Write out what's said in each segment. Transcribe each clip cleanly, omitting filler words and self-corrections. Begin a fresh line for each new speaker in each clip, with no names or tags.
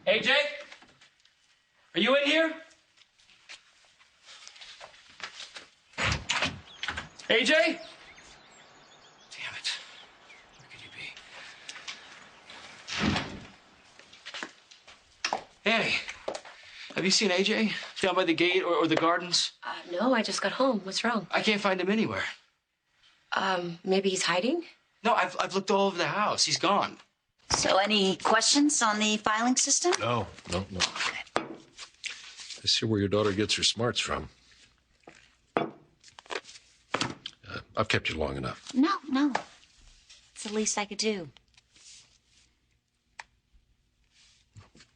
AJ? Are you in here? AJ? Damn it. Where could you be? Annie, have you seen AJ? Down by the gate or the gardens?
No, I just got home. What's wrong?
I can't find him anywhere.
Maybe he's hiding?
No, I've looked all over the house. He's gone.
So any questions on the filing system?
No. I see where your daughter gets her smarts from. I've kept you long enough.
No. It's the least I could do.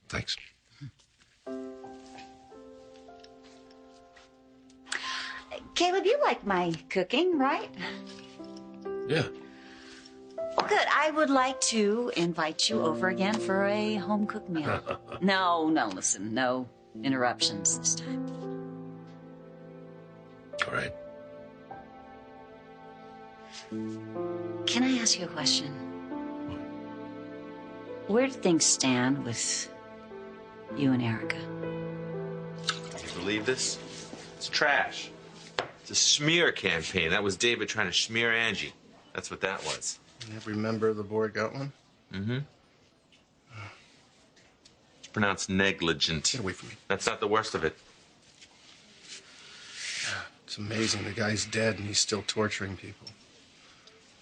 Thanks.
Caleb, you like my cooking, right?
Yeah.
Well, good. I would like to invite you over again for a home-cooked meal. No, listen. No interruptions this time.
All right.
Can I ask you a question? Where do things stand with you and Erica?
Can you believe this? It's trash. It's a smear campaign. That was David trying to smear Angie. That's what that was.
Every member of the board got one?
Mm-hmm. It's pronounced negligent.
Get away from me.
That's not the worst of it.
It's amazing. The guy's dead and he's still torturing people.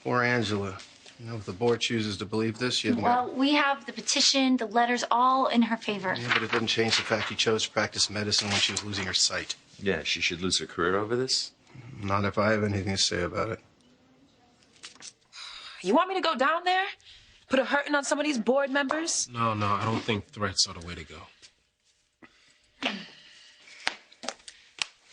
Poor Angela. You know, if the board chooses to believe this, you
Well, we have the petition, the letters, all in her favor.
Yeah, but it doesn't change the fact she chose to practice medicine when she was losing her sight.
Yeah, she should lose her career over this.
Not if I have anything to say about it.
You want me to go down there? Put a hurting on some of these board members?
No, I don't think threats are the way to go.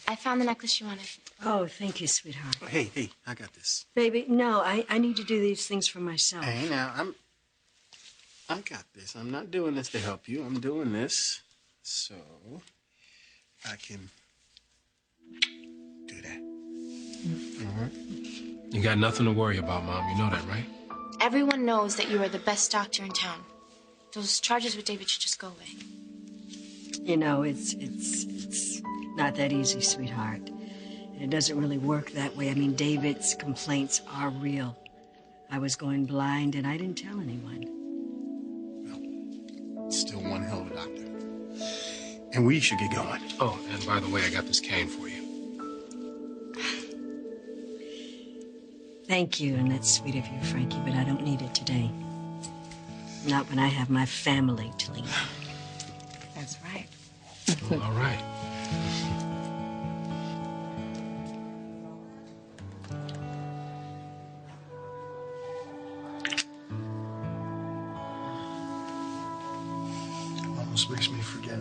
I found the necklace you wanted.
Oh, thank you, sweetheart.
Hey, I got this.
Baby, no, I need to do these things for myself.
Hey, now, I got this. I'm not doing this to help you. I'm doing this so I can do that. All right?
You got nothing to worry about, Mom. You know that, right?
Everyone knows that you are the best doctor in town. Those charges with David should just go away.
You know, it's not that easy, sweetheart. And it doesn't really work that way. I mean, David's complaints are real. I was going blind and I didn't tell anyone.
Well, still one hell of a doctor. And we should get going.
Oh, and by the way, I got this cane for you.
Thank you, and that's sweet of you, Frankie, but I don't need it today. Not when I have my family to lean on.
That's right.
Well, all right.
Almost makes me forget.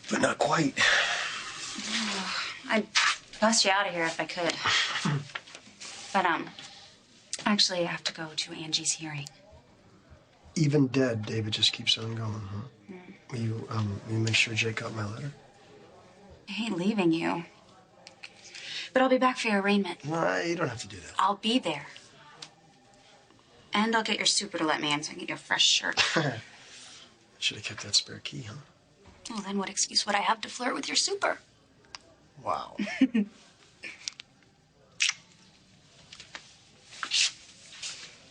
But not quite.
I'd bust you out of here if I could. But, actually, I have to go to Angie's hearing.
Even dead, David just keeps on going, huh? Will you make sure Jake got my letter?
I hate leaving you. But I'll be back for your arraignment.
No, you don't have to do that.
I'll be there. And I'll get your super to let me in so I can get you a fresh shirt.
Should have kept that spare key, huh?
Well, then what excuse would I have to flirt with your super?
Wow.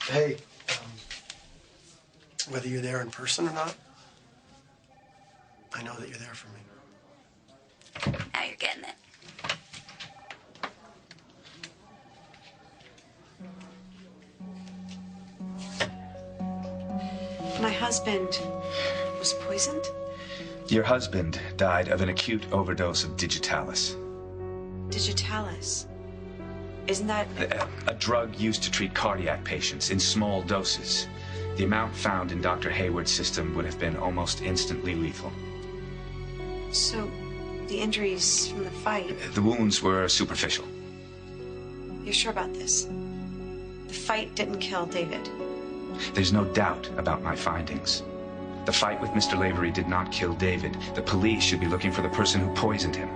Hey, whether you're there in person or not, I know that you're there for me.
Now you're getting it.
My husband was poisoned?
Your husband died of an acute overdose of digitalis.
Digitalis? Isn't that...
A drug used to treat cardiac patients in small doses. The amount found in Dr. Hayward's system would have been almost instantly lethal.
So, the injuries from the fight...
The wounds were superficial.
You're sure about this? The fight didn't kill David?
There's no doubt about my findings. The fight with Mr. Lavery did not kill David. The police should be looking for the person who poisoned him.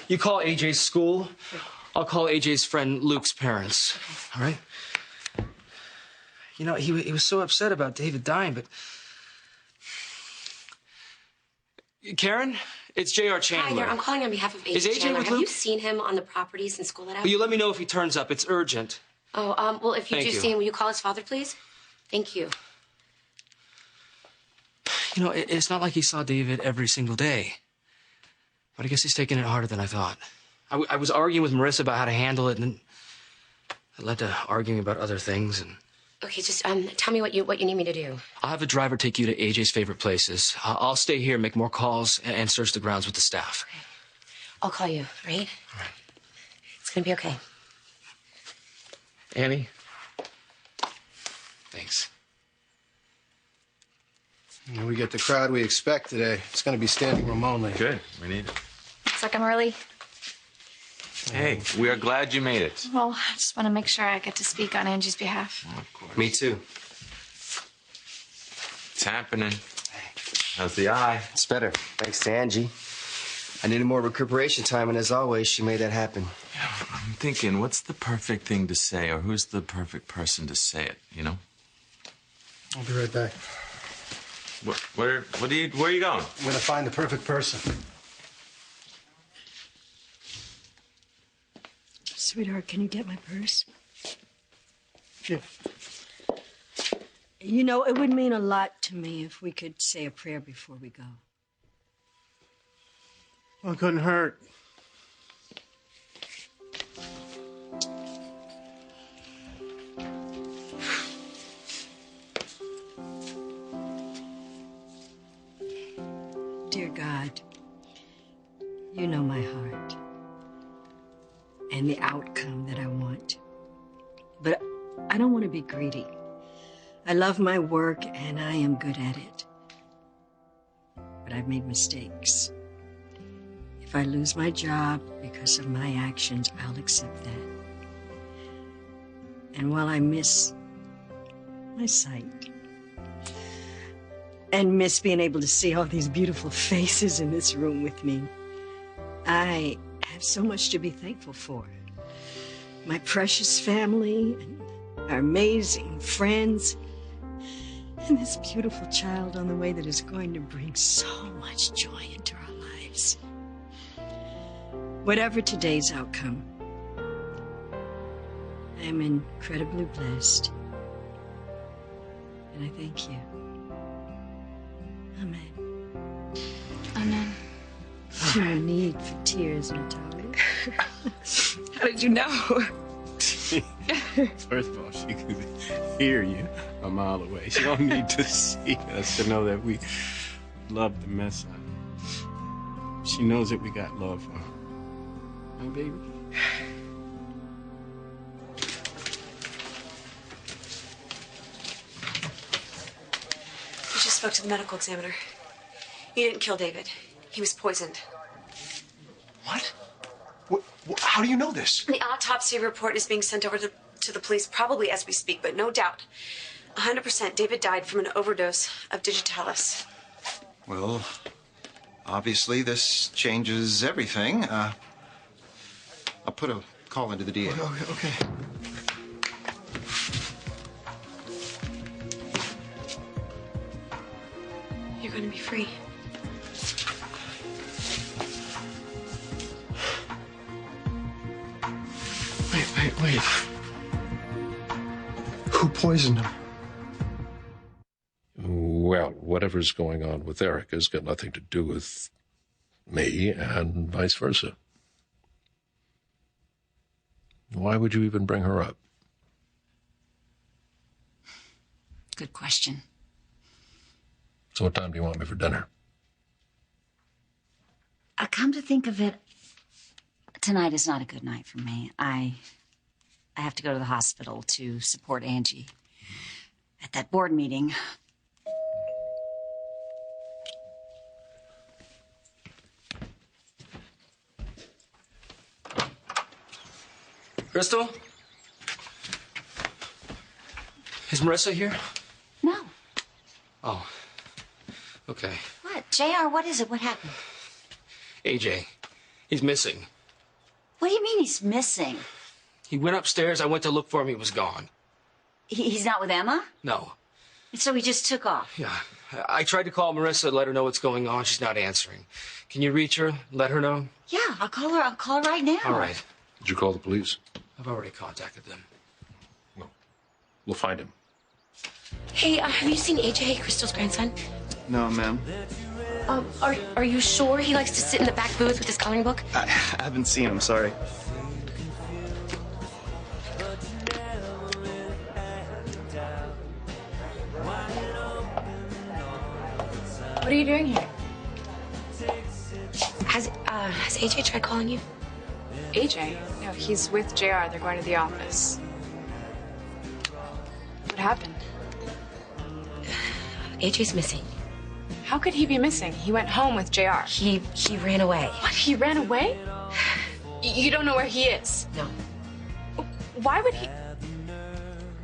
You call AJ's school. I'll call AJ's friend Luke's parents. All right? You know, he was so upset about David dying, but... Karen, it's J.R. Chandler.
Hi there, I'm calling on behalf of AJ
Is AJ
Chandler.
with
Have
Luke?
you seen him on the property since school let out?
Will you let me know if he turns up? It's urgent.
Oh, well, if you
Thank
do
you.
see him, will you call his father, please? Thank you.
You know, it's not like he saw David every single day. But I guess he's taking it harder than I thought. I was arguing with Marissa about how to handle it, and then it led to arguing about other things. And
Okay, just tell me what you need me to do.
I'll have a driver take you to AJ's favorite places. I'll stay here, make more calls, and search the grounds with the staff.
Okay. I'll call you, right?
All right.
It's gonna be okay.
Annie? Thanks.
You know, we get the crowd we expect today. It's going to be standing room only.
Good. We need it.
Looks like I'm early.
Hey, we are glad you made it.
Well, I just want to make sure I get to speak on Angie's behalf.
Of course.
Me too.
It's happening. How's the eye?
It's better, thanks to Angie. I needed more recuperation time, and as always, she made that happen.
I'm thinking, what's the perfect thing to say, or who's the perfect person to say it, you know?
I'll be right back.
Where are you going?
I'm going to find the perfect person.
Sweetheart, can you get my purse?
Sure.
You know, it would mean a lot to me if we could say a prayer before we go.
Well, it couldn't hurt.
Dear God, you know my heart and the outcome that I want. But I don't want to be greedy. I love my work and I am good at it. But I've made mistakes. If I lose my job because of my actions, I'll accept that. And while I miss my sight and miss being able to see all these beautiful faces in this room with me, I have so much to be thankful for. My precious family, and our amazing friends, and this beautiful child on the way that is going to bring so much joy into our lives. Whatever today's outcome, I am incredibly blessed. And I thank you. Amen.
Amen.
No need for tears, Natalia.
How did you know?
First of all, she could hear you a mile away. She don't need to see us to know that we love the mess out of her. She knows that we got love for her. Huh, baby?
I just spoke to the medical examiner. He didn't kill David. He was poisoned.
What? How do you know this?
The autopsy report is being sent over to the police probably as we speak, but no doubt, 100% David died from an overdose of digitalis.
Well, obviously this changes everything. I'll put a call into the DA.
Okay.
You're going to be free.
Wait. Who poisoned him?
Well, whatever's going on with Erica's got nothing to do with me and vice versa. Why would you even bring her up?
Good question.
So what time do you want me for dinner?
Come to think of it, tonight is not a good night for me. I have to go to the hospital to support Angie. At that board meeting,
Crystal? Is Marissa here?
No.
Oh. Okay.
What? JR, what is it? What happened?
AJ. He's missing.
What do you mean he's missing?
He went upstairs. I went to look for him. He was gone.
He's not with Emma?
No.
And so he just took off?
Yeah. I tried to call Marissa, let her know what's going on. She's not answering. Can you reach her? Let her know?
Yeah, I'll call her. I'll call her right now.
All right.
Did you call the police?
I've already contacted them.
No. We'll find him.
Hey, have you seen AJ, Crystal's grandson?
No, ma'am.
Are you sure he likes to sit in the back booth with his coloring book?
I haven't seen him, sorry.
What are you doing here? Has AJ tried calling you?
AJ? No, he's with JR. They're going to the office. What happened?
AJ's missing.
How could he be missing? He went home with JR.
He ran away.
What? He ran away? You don't know where he is?
No.
Why would he?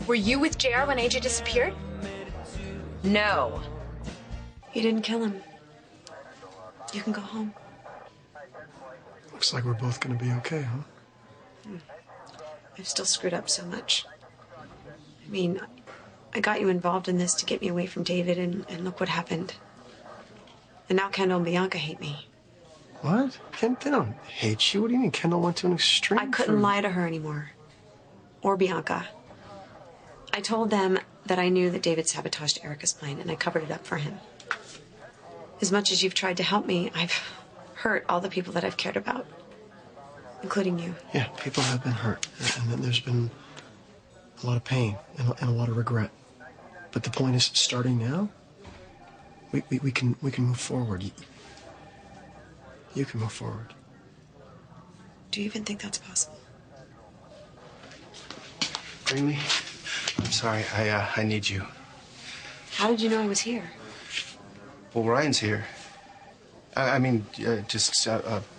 Were you with JR when AJ disappeared?
No.
You didn't kill him. You can go home.
Looks like we're both gonna be okay, huh?
I've still screwed up so much. I mean, I got you involved in this to get me away from David, and look what happened. And now Kendall and Bianca hate me.
What? They don't hate you. What do you mean? Kendall went to an extreme.
I couldn't lie to her anymore. Or Bianca. I told them that I knew that David sabotaged Erica's plane, and I covered it up for him. As much as you've tried to help me, I've hurt all the people that I've cared about, including you.
Yeah, people have been hurt, and then there's been a lot of pain and a lot of regret. But the point is, starting now, we can move forward. You can move forward.
Do you even think that's possible?
Amy, I'm sorry. I need you.
How did you know I was here?
Well, Ryan's here. I mean, just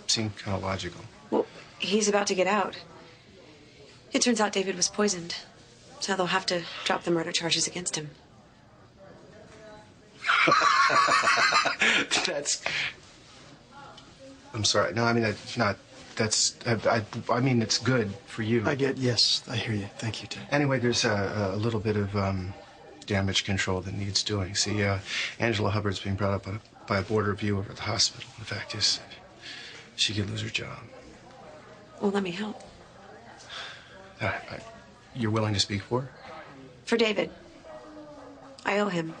seemed kind of logical.
Well, he's about to get out. It turns out David was poisoned, so they'll have to drop the murder charges against him.
That's. I'm sorry. No, I mean that's not. That's. I mean it's good for you. Yes, I hear you. Thank you, Ted. Anyway, there's a little bit of damage control that needs doing. See, Angela Hubbard's being brought up by a board review over at the hospital. The fact is, she could lose her job.
Well, let me help.
You're willing to speak for her?
For David. I owe him.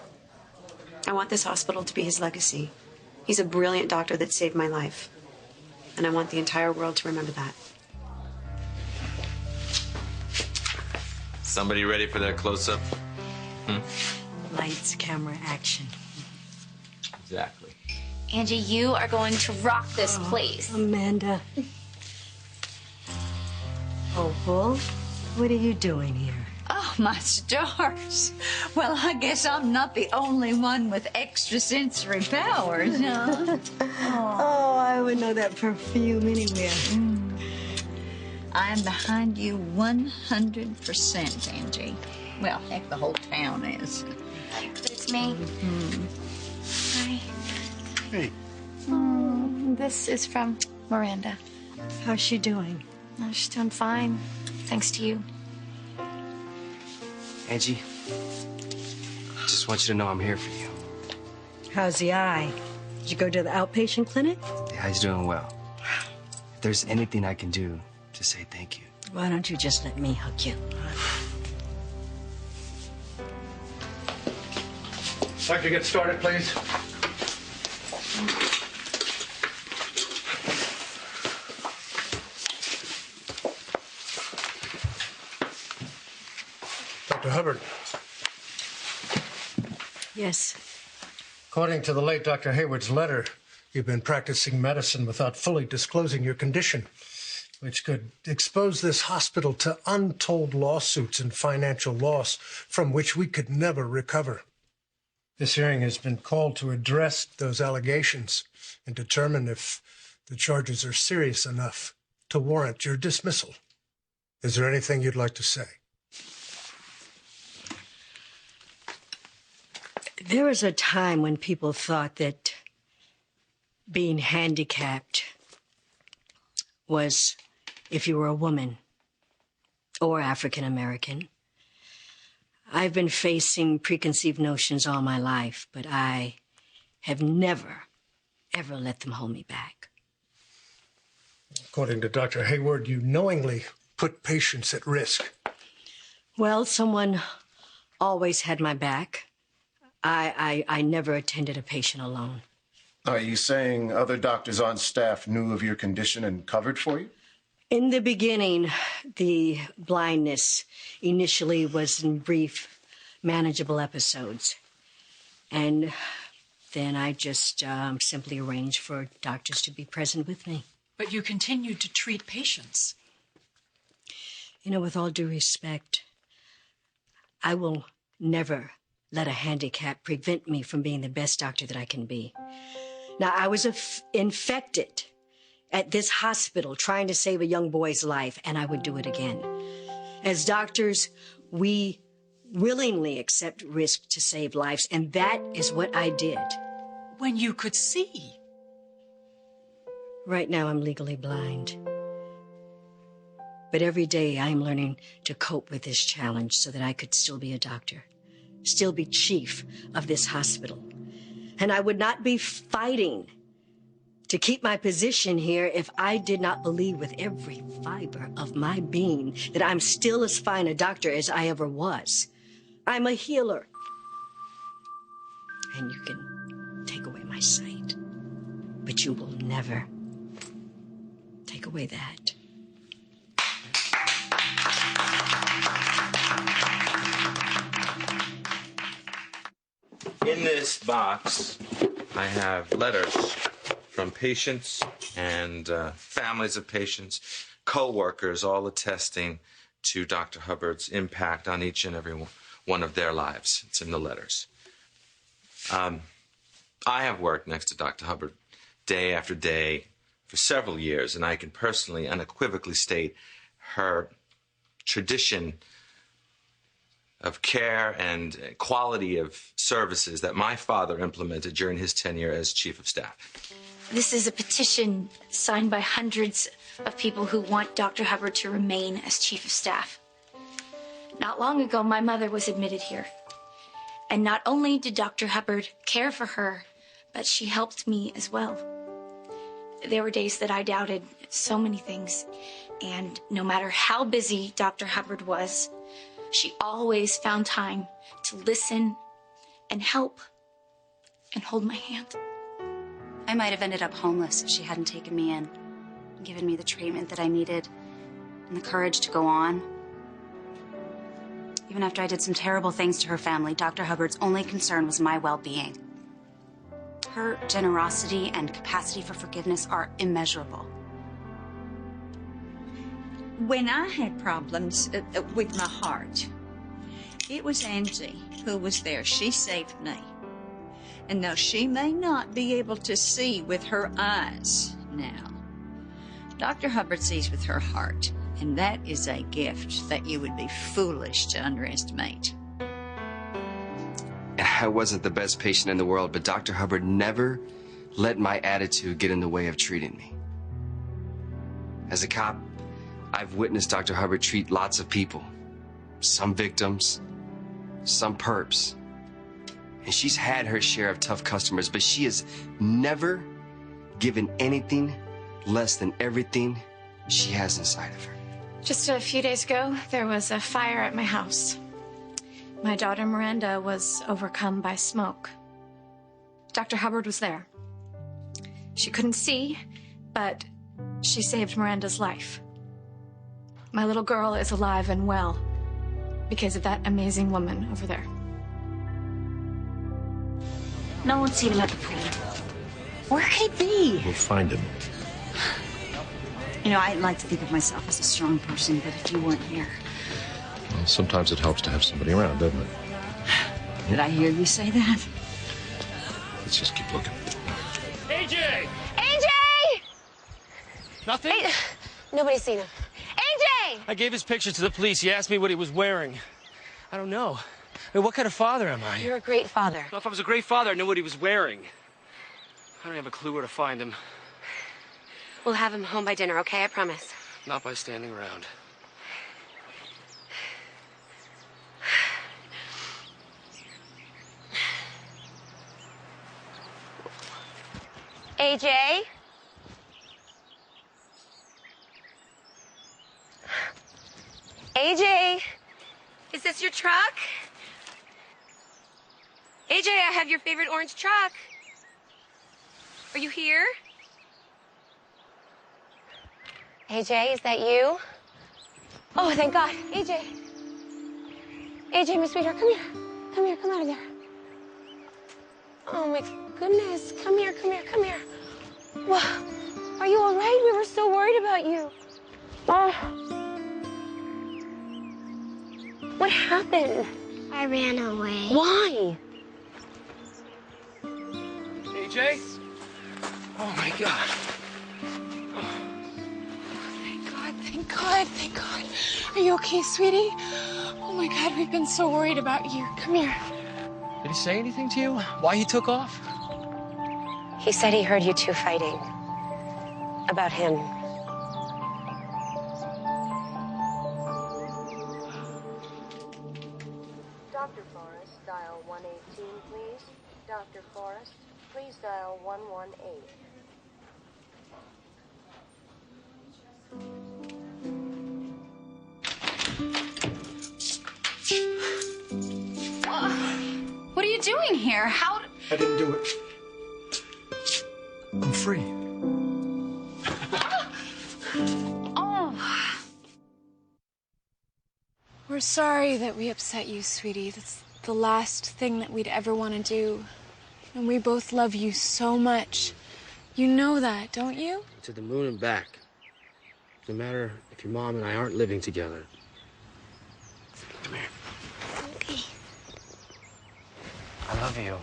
I want this hospital to be his legacy. He's a brilliant doctor that saved my life. And I want the entire world to remember that.
Somebody ready for their close-up?
Lights, camera, action.
Exactly.
Angie, you are going to rock this place.
Amanda. Opal, what are you doing here?
Oh, my stars. Well, I guess I'm not the only one with extrasensory powers, huh?
Oh, I would know that perfume anywhere.
I'm behind you 100%, Angie. Well, heck, the whole town is.
But it's me. Hi.
Hey.
This is from Miranda.
How's she doing?
Oh, she's doing fine, thanks to you.
Angie, I just want you to know I'm here for you.
How's the eye? Did you go to the outpatient clinic?
Yeah, he's doing well. If there's anything I can do, just say thank you.
Why don't you just let me hug you?
Like to get started, please? Dr. Hubbard,
Yes.
according to the late Dr. Hayward's letter, you've been practicing medicine without fully disclosing your condition, which could expose this hospital to untold lawsuits and financial loss from which we could never recover. This hearing has been called to address those allegations and determine if the charges are serious enough to warrant your dismissal. Is there anything you'd like to say?
There was a time when people thought that being handicapped was if you were a woman or African American. I've been facing preconceived notions all my life, but I have never, ever let them hold me back.
According to Dr. Hayward, you knowingly put patients at risk.
Well, someone always had my back. I never attended a patient alone.
Are you saying other doctors on staff knew of your condition and covered for you?
In the beginning, the blindness initially was in brief, manageable episodes. And then I just simply arranged for doctors to be present with me.
But you continued to treat patients.
You know, with all due respect, I will never let a handicap prevent me from being the best doctor that I can be. Now, I was infected at this hospital trying to save a young boy's life, and I would do it again. As doctors, we willingly accept risk to save lives, and that is what I did.
When you could see.
Right now, I'm legally blind. But every day, I am learning to cope with this challenge so that I could still be a doctor, still be chief of this hospital. And I would not be fighting to keep my position here if I did not believe with every fiber of my being that I'm still as fine a doctor as I ever was. I'm a healer. And you can take away my sight, but you will never take away that.
In this box, I have letters from patients and families of patients, co-workers, all attesting to Dr. Hubbard's impact on each and every one of their lives. It's in the letters. I have worked next to Dr. Hubbard day after day for several years, and I can personally, unequivocally state her tradition of care and quality of services that my father implemented during his tenure as chief of staff.
This is a petition signed by hundreds of people who want Dr. Hubbard to remain as chief of staff. Not long ago, my mother was admitted here. And not only did Dr. Hubbard care for her, but she helped me as well. There were days that I doubted so many things. And no matter how busy Dr. Hubbard was, she always found time to listen and help and hold my hand. I might have ended up homeless if she hadn't taken me in and given me the treatment that I needed and the courage to go on. Even after I did some terrible things to her family, Dr. Hubbard's only concern was my well-being. Her generosity and capacity for forgiveness are immeasurable.
When I had problems with my heart, it was Angie who was there. She saved me. And though she may not be able to see with her eyes now, Dr. Hubbard sees with her heart, and that is a gift that you would be foolish to underestimate.
I wasn't the best patient in the world, but Dr. Hubbard never let my attitude get in the way of treating me. As a cop, I've witnessed Dr. Hubbard treat lots of people, some victims, some perps. And she's had her share of tough customers, but she has never given anything less than everything she has inside of her.
Just a few days ago, there was a fire at my house. My daughter Miranda was overcome by smoke. Dr. Hubbard was there. She couldn't see, but she saved Miranda's life. My little girl is alive and well because of that amazing woman over there.
No one's seen him at the pool. Where could he be?
We'll find him.
You know, I like to think of myself as a strong person, but if you weren't here...
Well, sometimes it helps to have somebody around, doesn't it?
Did I hear you say that?
Let's just keep looking.
AJ! AJ!
Nothing?
Nobody's seen him. AJ!
I gave his picture to the police. He asked me what he was wearing. I don't know. I mean, what kind of father am I?
You're a great father.
Well, if I was a great father, I knew what he was wearing. I don't have a clue where to find him.
We'll have him home by dinner, okay? I promise.
Not by standing around.
AJ? AJ? Is this your truck? AJ, I have your favorite orange truck. Are you here? AJ, is that you? Oh, thank God. AJ. AJ, my sweetheart, come here. Come here, come out of there. Oh, my goodness. Come here, come here, come here. Whoa. Are you all right? We were so worried about you. Oh. What happened?
I ran away.
Why?
AJ? Oh, my God.
Thank God, thank God. Are you okay, sweetie? Oh my God, we've been so worried about you. Come here.
Did he say anything to you? Why he took off?
He said he heard you two fighting. About him.
Dr. Forrest, dial 118, please. Dr. Forrest, please dial 118.
What are you doing here? How?
I didn't do it. I'm free.
Oh. We're sorry that we upset you, sweetie. That's the last thing that we'd ever want to do. And we both love you so much. You know that, don't you?
To the moon and back. No matter if your mom and I aren't living together. Come here.
Okay.
I love you.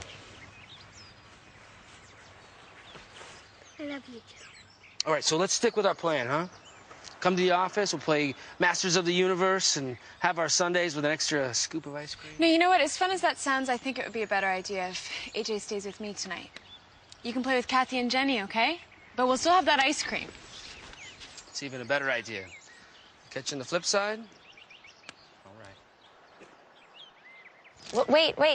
I love you too.
All right, so let's stick with our plan, huh? Come to the office, we'll play Masters of the Universe and have our Sundays with an extra scoop of ice cream.
No, you know what? As fun as that sounds, I think it would be a better idea if AJ stays with me tonight. You can play with Kathy and Jenny, okay? But we'll still have that ice cream.
It's even a better idea. Catch you on the flip side? All right.
Wait.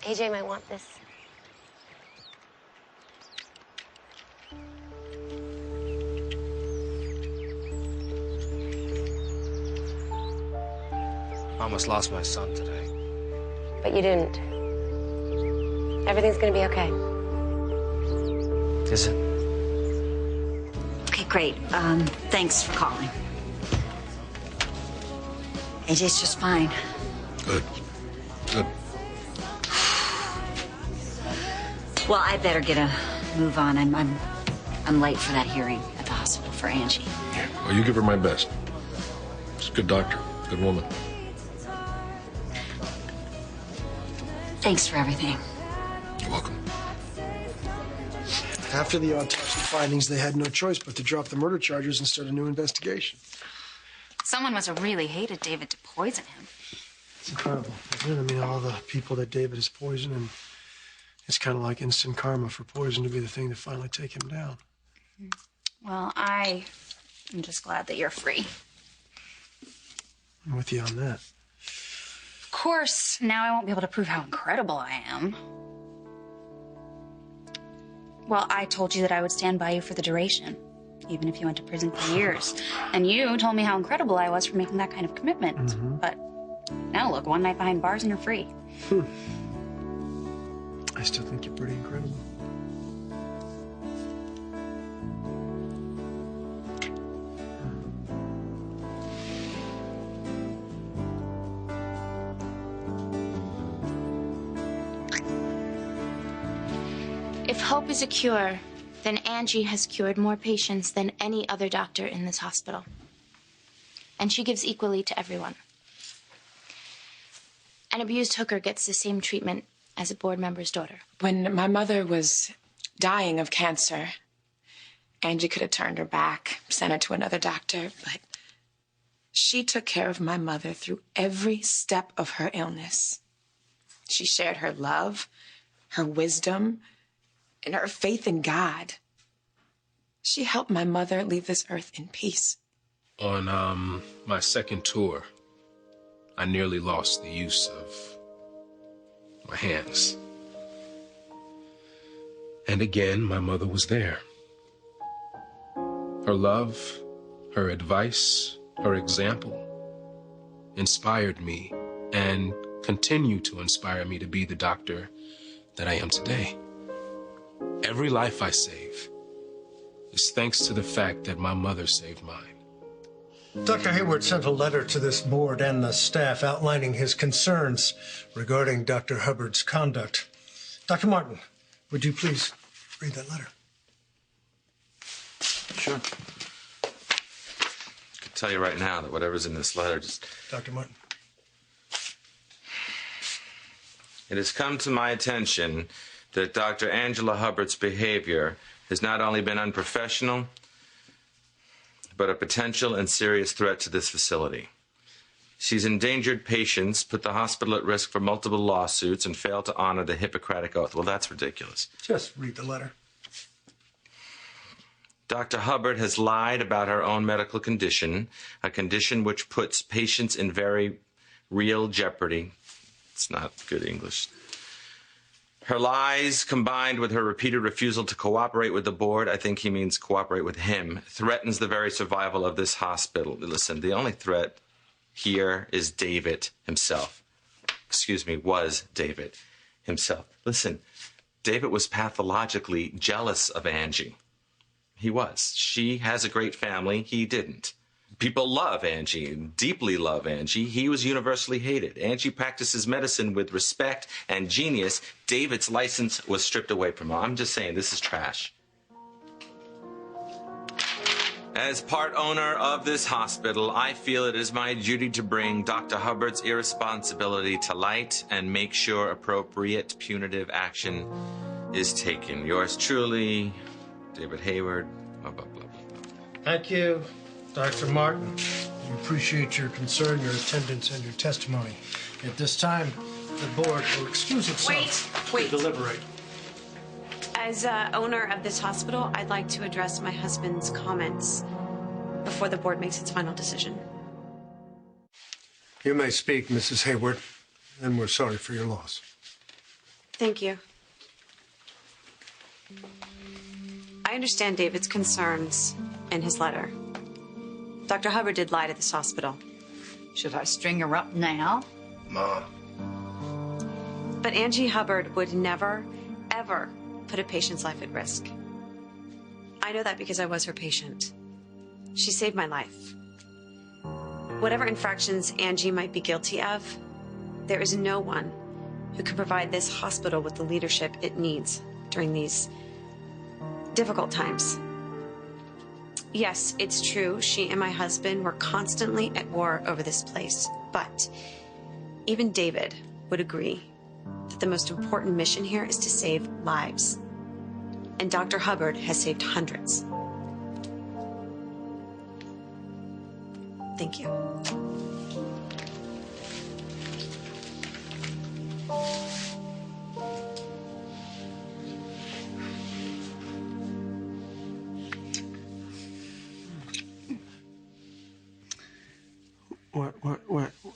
AJ might want this.
I almost lost my son today.
But you didn't. Everything's gonna be okay.
Is it?
Okay, great. Thanks for calling. AJ's just fine.
Good. Good.
Well, I better get a move on. I'm late for that hearing at the hospital for Angie.
Yeah. Well, you give her my best. She's a good doctor, good woman.
Thanks for everything.
You're welcome.
After the autopsy findings, they had no choice but to drop the murder charges and start a new investigation.
Someone must have really hated David to poison him.
It's incredible, isn't it? I mean, all the people that David has poisoned, and it's kind of like instant karma for poison to be the thing to finally take him down.
Well, I am just glad that you're free.
I'm with you on that.
Of course, now I won't be able to prove how incredible I am. Well, I told you that I would stand by you for the duration, even if you went to prison for years. And you told me how incredible I was for making that kind of commitment.
Mm-hmm.
But now look, one night behind bars and you're free.
I still think you're pretty incredible.
If hope is a cure, then Angie has cured more patients than any other doctor in this hospital. And she gives equally to everyone. An abused hooker gets the same treatment as a board member's daughter.
When my mother was dying of cancer, Angie could have turned her back, sent her to another doctor, but she took care of my mother through every step of her illness. She shared her love, her wisdom, and her faith in God. She helped my mother leave this earth in peace.
On my second tour, I nearly lost the use of my hands. And again, my mother was there. Her love, her advice, her example inspired me and continue to inspire me to be the doctor that I am today. Every life I save is thanks to the fact that my mother saved mine.
Dr. Hayward sent a letter to this board and the staff outlining his concerns regarding Dr. Hubbard's conduct. Dr. Martin, would you please read that letter?
Sure. I can tell you right now that whatever's in this letter just...
Dr. Martin.
It has come to my attention that Dr. Angela Hubbard's behavior has not only been unprofessional, but a potential and serious threat to this facility. She's endangered patients, put the hospital at risk for multiple lawsuits, and failed to honor the Hippocratic Oath. Well, that's ridiculous.
Just read the letter.
Dr. Hubbard has lied about her own medical condition, a condition which puts patients in very real jeopardy. It's not good English. Her lies, combined with her repeated refusal to cooperate with the board, I think he means cooperate with him, threatens the very survival of this hospital. Listen, the only threat here is David himself. Excuse me, was David himself. Listen, David was pathologically jealous of Angie. He was. She has a great family. He didn't. People love Angie, deeply love Angie. He was universally hated. Angie practices medicine with respect and genius. David's license was stripped away from him. I'm just saying, this is trash. As part owner of this hospital, I feel it is my duty to bring Dr. Hubbard's irresponsibility to light and make sure appropriate punitive action is taken. Yours truly, David Hayward, blah, blah, blah, blah, blah.
Thank you, Dr. Martin. We appreciate your concern, your attendance, and your testimony. At this time, the board will excuse itself
Wait.
to deliberate.
As owner of this hospital, I'd like to address my husband's comments before the board makes its final decision.
You may speak, Mrs. Hayward, and we're sorry for your loss.
Thank you. I understand David's concerns in his letter. Dr. Hubbard did lie to this hospital.
Should I string her up now?
Mom.
But Angie Hubbard would never, ever put a patient's life at risk. I know that because I was her patient. She saved my life. Whatever infractions Angie might be guilty of, there is no one who can provide this hospital with the leadership it needs during these difficult times. Yes, it's true, she and my husband were constantly at war over this place, but even David would agree that the most important mission here is to save lives. And Dr. Hubbard has saved hundreds. Thank you.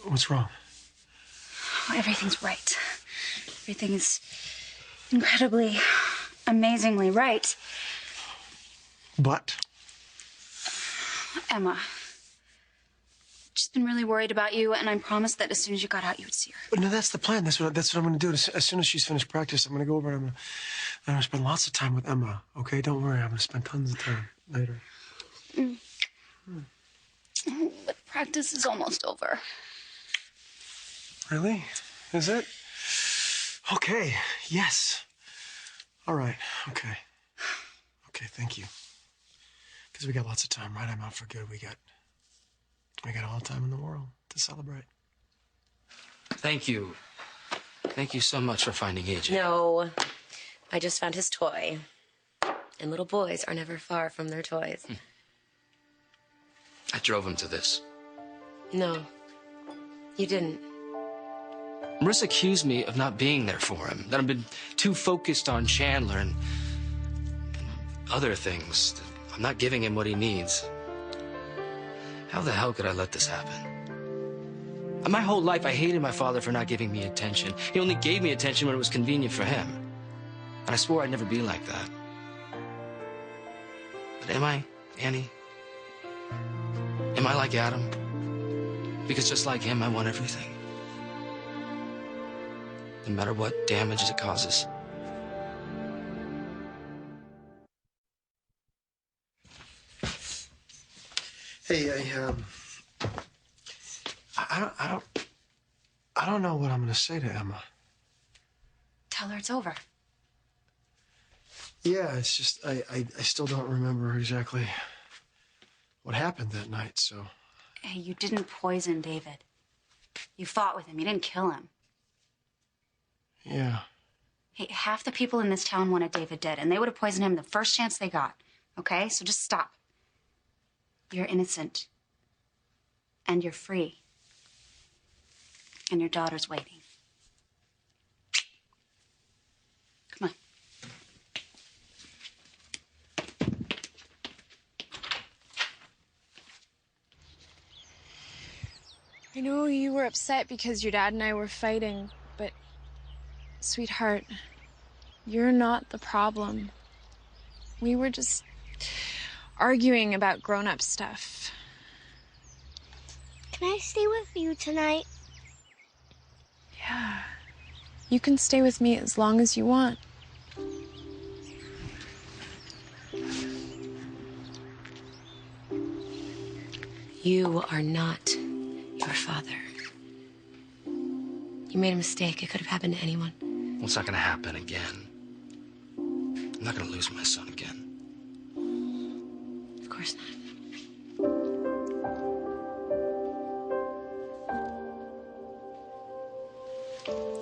What's wrong?
Oh, everything's right. Everything is incredibly, amazingly right.
But?
Emma. She's been really worried about you, and I promised that as soon as you got out, you would see her.
But no, that's the plan. That's what I'm going to do. As soon as she's finished practice, I'm going to go over and I'm going to spend lots of time with Emma. Okay, don't worry. I'm going to spend tons of time later.
But practice is almost over.
Really? Is it? Okay. Yes. All right. Okay. Okay. Thank you. Because we got lots of time, right? I'm out for good. We got all the time in the world to celebrate.
Thank you. Thank you so much for finding AJ.
No, I just found his toy. And little boys are never far from their toys.
I drove him to this.
No, you didn't.
Marissa accused me of not being there for him, that I've been too focused on Chandler and other things. I'm not giving him what he needs. How the hell could I let this happen? My whole life, I hated my father for not giving me attention. He only gave me attention when it was convenient for him. And I swore I'd never be like that. But am I, Annie? Am I like Adam? Because just like him, I want everything. No matter what damage it causes.
Hey, I don't know what I'm going to say to Emma.
Tell her it's over.
Yeah, it's just I still don't remember exactly what happened that night, so.
Hey, you didn't poison David. You fought with him. You didn't kill him.
Yeah.
Hey, half the people in this town wanted David dead, and they would have poisoned him the first chance they got. Okay? So just stop. You're innocent. And you're free. And your daughter's waiting. Come on.
I know you were upset because your dad and I were fighting, but, sweetheart, you're not the problem. We were just arguing about grown-up stuff.
Can I stay with you tonight?
Yeah. You can stay with me as long as you want.
You are not your father. You made a mistake. It could have happened to anyone.
Well, it's not gonna happen again. I'm not gonna lose my son again.
Of course not.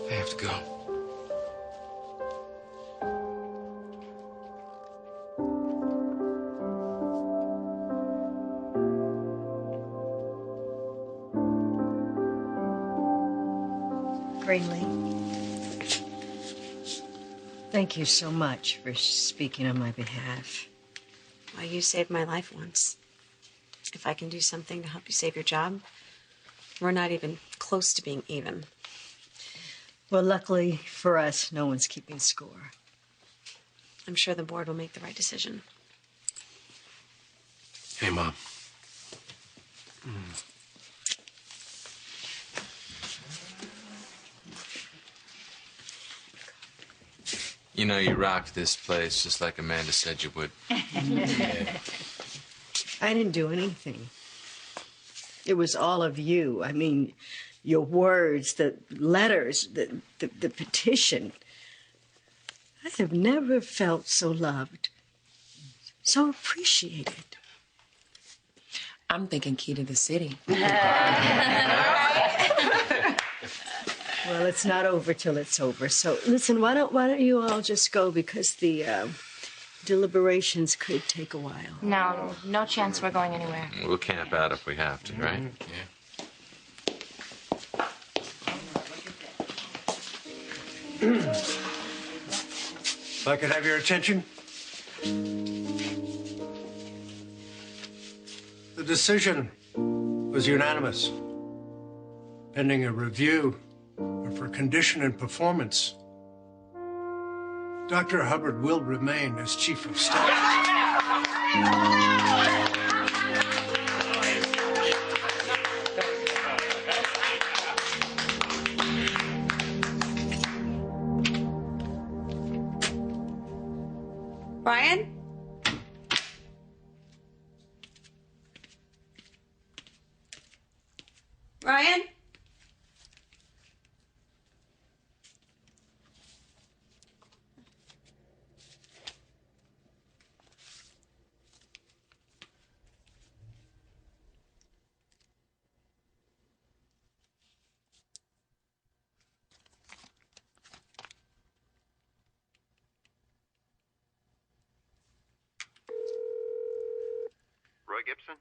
I have to go.
Greenlee, thank you so much for speaking on my behalf.
Well, you saved my life once. If I can do something to help you save your job, we're not even close to being even.
Well, luckily for us, no one's keeping score.
I'm sure the board will make the right decision.
Hey, Mom.
You know, you rocked this place just like Amanda said you would.
I didn't do anything. It was all of you. I mean, your words, the letters, the petition. I have never felt so loved, so appreciated.
I'm thinking key to the city.
Well, it's not over till it's over. So listen, why don't you all just go, because the deliberations could take a while.
No, no chance we're going anywhere.
We'll camp out if we have to, right?
If I could have your attention. The decision was unanimous. Pending a review of her condition and performance, Dr. Hubbard will remain as Chief of Staff.
Brian? Brian?
Roy Gibson?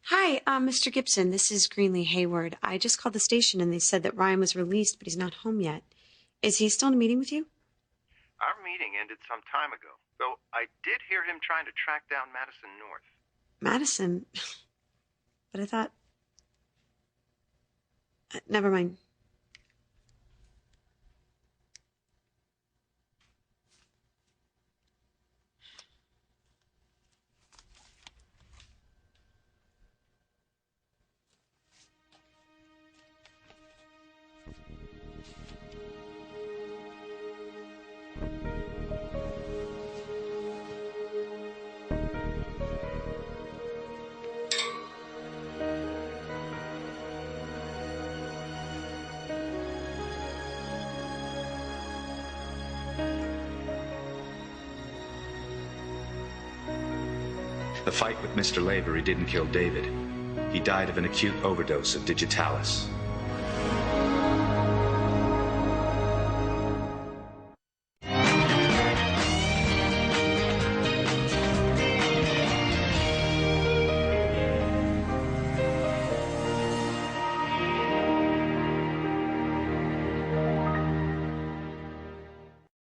Hi, Mr. Gibson. This is Greenlee Hayward. I just called the station and they said that Ryan was released, but he's not home yet. Is he still in a meeting with you?
Our meeting ended some time ago. Though I did hear him trying to track down Madison North.
Madison? But I thought... Never mind.
The fight with Mr. Lavery didn't kill David. He died of an acute overdose of digitalis.